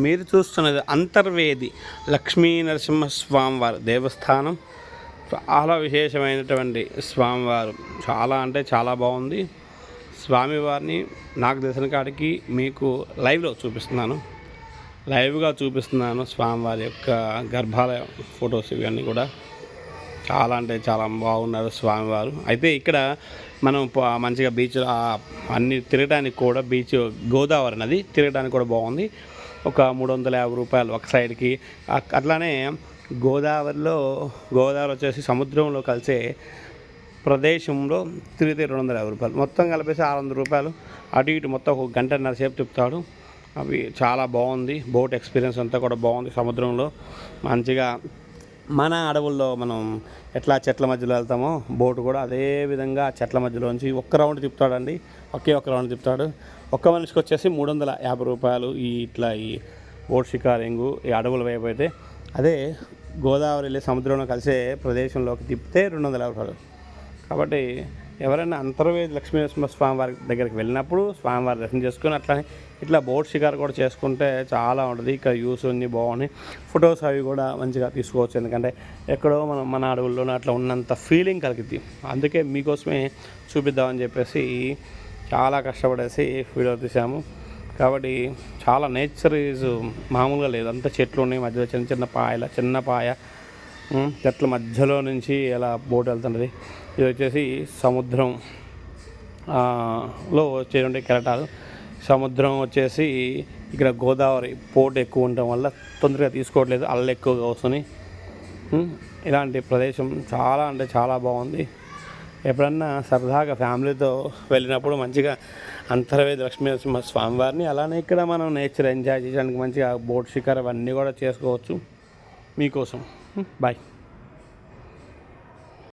మీరు చూస్తున్నది అంతర్వేది లక్ష్మీ నరసింహస్వామివారి దేవస్థానం. చాలా విశేషమైనటువంటి స్వామివారు, చాలా అంటే చాలా బాగుంది. స్వామివారిని నాకు తెలిసిన కాడికి మీకు లైవ్గా చూపిస్తున్నాను. స్వామివారి యొక్క గర్భాలయ ఫొటోస్ ఇవన్నీ కూడా చాలా అంటే చాలా బాగున్నారు స్వామివారు. అయితే ఇక్కడ మనం మంచిగా బీచ్ అన్ని తిరగడానికి కూడా బీచ్ గోదావరి నది తిరగడానికి కూడా బాగుంది. ఒక 350 రూపాయలు ఒక సైడ్కి. అట్లానే గోదావరి వచ్చేసి సముద్రంలో కలిసే ప్రదేశంలో తిరిగితే 250 రూపాయలు, మొత్తం కలిపేసి 600 రూపాయలు. అటు ఇటు మొత్తం ఒక గంటన్నర సేపు తిప్పుతాడు. అవి చాలా బాగుంది. బోట్ ఎక్స్పీరియన్స్ అంతా కూడా బాగుంది. సముద్రంలో మంచిగా మన అడవుల్లో మనం ఎట్లా చెట్ల మధ్యలో వెళ్తామో బోటు కూడా అదే విధంగా చెట్ల మధ్యలోంచి ఒక్క రౌండ్ తిప్పుతాడండి. ఒక్క రౌండ్ తిప్పుతాడు. ఒక్క మనిషికి వచ్చేసి 350 రూపాయలు. ఈ బోట్ షికారింగు ఈ అడవుల వైపు అయితే. అదే గోదావరి వెళ్ళి సముద్రంలో కలిసే ప్రదేశంలోకి తిప్పితే 250 రూపాయలు. కాబట్టి ఎవరైనా అంతర్వేది లక్ష్మీనరసింహ స్వామివారి దగ్గరికి వెళ్ళినప్పుడు స్వామివారి దర్శనం చేసుకొని అట్లా ఇట్లా బోట్ షికారు కూడా చేసుకుంటే చాలా ఉంటుంది. ఇక్కడ వ్యూస్ అన్నీ బాగున్నాయి. ఫొటోస్ అవి కూడా మంచిగా తీసుకోవచ్చు. ఎందుకంటే ఎక్కడో మన అడవుల్లోనే అట్లా ఉన్నంత ఫీలింగ్ కలిగింది. అందుకే మీకోసమే చూపిద్దామని చెప్పేసి చాలా కష్టపడేసి వీడియో తీసాము. కాబట్టి చాలా నేచర్ ఈజ్ మామూలుగా లేదు. అంత చెట్లు ఉన్నాయి, మధ్యలో చిన్న పాయ చెట్ల మధ్యలో నుంచి ఎలా బోట్ వెళ్తున్నది. ఇది వచ్చేసి సముద్రంలో వచ్చే కెరటాలు. సముద్రం వచ్చేసి ఇక్కడ గోదావరి పోర్ట్ ఎక్కువ ఉండటం వల్ల తొందరగా తీసుకోవట్లేదు, అలలు ఎక్కువగా వస్తున్నాయి. ఇలాంటి ప్రదేశం చాలా అంటే చాలా బాగుంది. ఎప్పుడన్నా సరదాగా ఫ్యామిలీతో వెళ్ళినప్పుడు మంచిగా అంతర్వేది లక్ష్మీనరసింహ స్వామివారిని, అలానే ఇక్కడ మనం నేచర్ ఎంజాయ్ చేయడానికి మంచిగా బోట్ షికారు అవన్నీ కూడా చేసుకోవచ్చు. మీకోసం బాయ్.